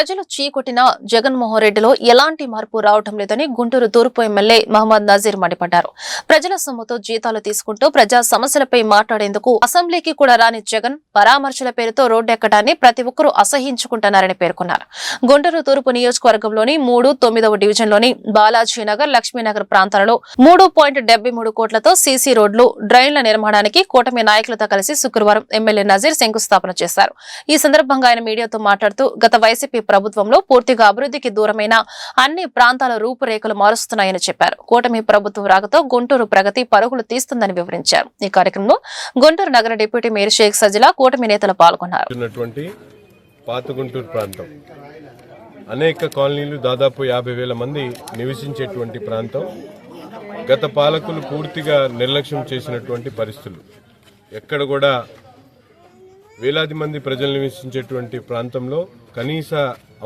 ప్రజలు చీకొట్టిన జగన్మోహన్ రెడ్డిలో ఎలాంటి మార్పు రావడం లేదని గుంటూరు తూర్పు ఎమ్మెల్యే మహమ్మద్ నజీర్ మండిపడ్డారు. ప్రజల సొమ్ముతో జీతాలు తీసుకుంటూ ప్రజా సమస్యలపై మాట్లాడేందుకు అసెంబ్లీకి కూడా రాని జగన్ పరామర్శల పేరుతో రోడ్డెక్కడాన్ని ప్రతి ఒక్కరూ అసహ్యించుకుంటున్నారని పేర్కొన్నారు. గుంటూరు తూర్పు నియోజకవర్గంలోని 3, 9వ డివిజన్లోని బాలాజీనగర్, లక్ష్మీనగర్ ప్రాంతాలలో 3.73 కోట్లతో సీసీ రోడ్లు, డ్రైన్ల నిర్మాణానికి కూటమి నాయకులతో కలిసి శుక్రవారం ఎమ్మెల్యే నజీర్ శంకుస్థాపన చేశారు. ఈ సందర్భంగా ఆయన మీడియాతో మాట్లాడుతూ గత వైసీపీ ప్రభుత్వంలో పూర్తిగా అభివృద్ధికి దూరమైన అన్ని ప్రాంతాల రూపురేఖలు మారుస్తున్నాయని చెప్పారు. కూటమి ప్రభుత్వం రాకతో గుంటూరు ప్రగతి పరుగులు తీస్తుందని వివరించారు. ఈ కార్యక్రమంలో గుంటూరు నగర డిప్యూటీ మేయర్ షేక్ సజిలా, కూటమి నేతలు పాల్గొన్నారు. పాత గుంటూరు ప్రాంతం అనేక కాలనీలు, దాదాపు 50,000 మంది నివసించేటువంటి ప్రాంతం. గత పాలకులు పూర్తిగా నిర్లక్ష్యం చేసినటువంటి పరిస్థితులు. ఎక్కడ కూడా వేలాది మంది ప్రజలు నివసించేటువంటి ప్రాంతంలో కనీస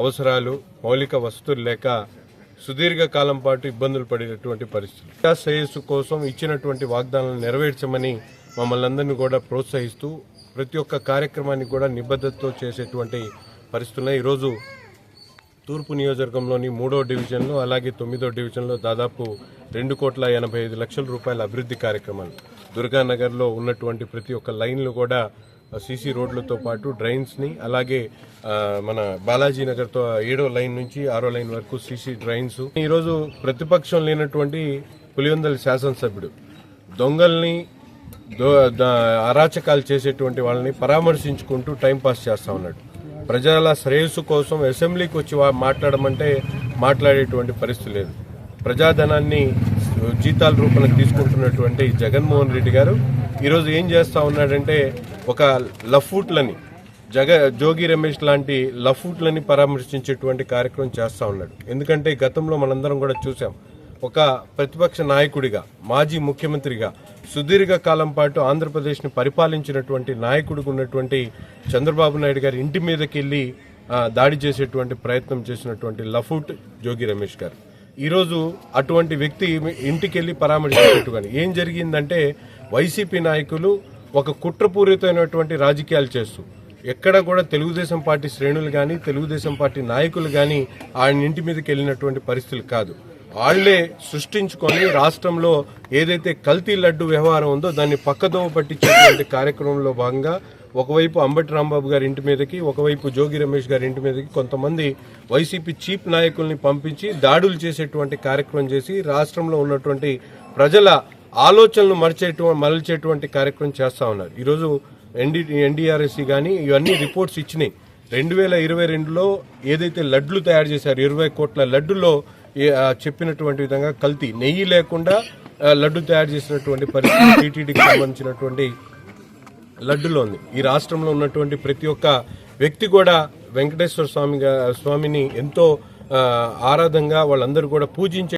అవసరాలు, మౌలిక వసతులు లేక సుదీర్ఘ కాలం పాటు ఇబ్బందులు పడినటువంటి పరిస్థితులు. ప్రజా శ్రేయస్సు కోసం ఇచ్చినటువంటి వాగ్దానాలను నెరవేర్చమని మమ్మల్ని అందరినీ కూడా ప్రోత్సహిస్తూ ప్రతి ఒక్క కార్యక్రమాన్ని కూడా నిబద్ధతతో చేసేటువంటి పరిస్థితులు. ఈరోజు తూర్పు నియోజకవర్గంలోని 3వ డివిజన్లో, అలాగే 9వ డివిజన్లో దాదాపు 2,85,00,000 రూపాయల అభివృద్ధి కార్యక్రమాలు. దుర్గానగర్లో ఉన్నటువంటి ప్రతి ఒక్క లైన్లు కూడా సీసీ రోడ్లతో పాటు డ్రైన్స్ ని, అలాగే మన బాలాజీనగర్తో 7వ లైన్ నుంచి 6వ లైన్ వరకు సీసీ డ్రైన్స్. ఈరోజు ప్రతిపక్షం లేనటువంటి పులివెందుల శాసనసభ్యుడు దొంగల్ని, అరాచకాలు చేసేటువంటి వాళ్ళని పరామర్శించుకుంటూ టైంపాస్ చేస్తా ఉన్నాడు. ప్రజల శ్రేయస్సు కోసం అసెంబ్లీకి వచ్చి మాట్లాడమంటే మాట్లాడేటువంటి పరిస్థితి లేదు. ప్రజాధనాన్ని జీతాల రూపంలో తీసుకుంటున్నటువంటి జగన్మోహన్ రెడ్డి గారు ఈరోజు ఏం చేస్తా ఉన్నాడంటే, ఒక లఫూట్లని, జోగి రమేష్ లాంటి లఫూట్లని పరామర్శించేటువంటి కార్యక్రమం చేస్తా ఉన్నాడు. ఎందుకంటే గతంలో మనందరం కూడా చూసాం, ఒక ప్రతిపక్ష నాయకుడిగా, మాజీ ముఖ్యమంత్రిగా సుదీర్ఘ కాలం పాటు ఆంధ్రప్రదేశ్ని పరిపాలించినటువంటి నాయకుడిగా ఉన్నటువంటి చంద్రబాబు నాయుడు గారి ఇంటి మీదకి వెళ్లి దాడి చేసేటువంటి ప్రయత్నం చేసినటువంటి లఫూట్ జోగి రమేష్ గారు. ఈరోజు అటువంటి వ్యక్తి ఇంటికి వెళ్లి పరామర్శించేట్టుగాని ఏం జరిగిందంటే, వైసీపీ నాయకులు ఒక కుట్రపూరితమైనటువంటి రాజకీయాలు చేస్తూ ఎక్కడ కూడా తెలుగుదేశం పార్టీ శ్రేణులు కానీ, తెలుగుదేశం పార్టీ నాయకులు కానీ ఆయన ఇంటి మీదకి వెళ్ళినటువంటి పరిస్థితులు కాదు. వాళ్లే సృష్టించుకొని రాష్ట్రంలో ఏదైతే కల్తీ లడ్డు వ్యవహారం ఉందో దాన్ని పక్కదోవ పట్టించేటువంటి కార్యక్రమంలో భాగంగా ఒకవైపు అంబటి రాంబాబు గారి ఇంటి మీదకి, ఒకవైపు జోగి రమేష్ గారి ఇంటి మీదకి కొంతమంది వైసీపీ చీఫ్ నాయకుల్ని పంపించి దాడులు చేసేటువంటి కార్యక్రమం చేసి రాష్ట్రంలో ఉన్నటువంటి ప్రజల ఆలోచనలు మరల్చేటువంటి కార్యక్రమం చేస్తా ఉన్నారు. ఈరోజు ఎన్డీఆర్ఎస్సీ కానీ ఇవన్నీ రిపోర్ట్స్ ఇచ్చినాయి. 2022లో ఏదైతే లడ్లు తయారు చేశారు, 20 కోట్ల లడ్డులో చెప్పినటువంటి విధంగా కల్తీ, నెయ్యి లేకుండా లడ్డు తయారు చేసినటువంటి పరిస్థితి టీటీడీకి సంబంధించినటువంటి లడ్డులో ఉంది. ఈ రాష్ట్రంలో ఉన్నటువంటి ప్రతి ఒక్క వ్యక్తి కూడా వెంకటేశ్వర స్వామిని ఎంతో ఆరాధనగా వాళ్ళందరూ కూడా పూజించే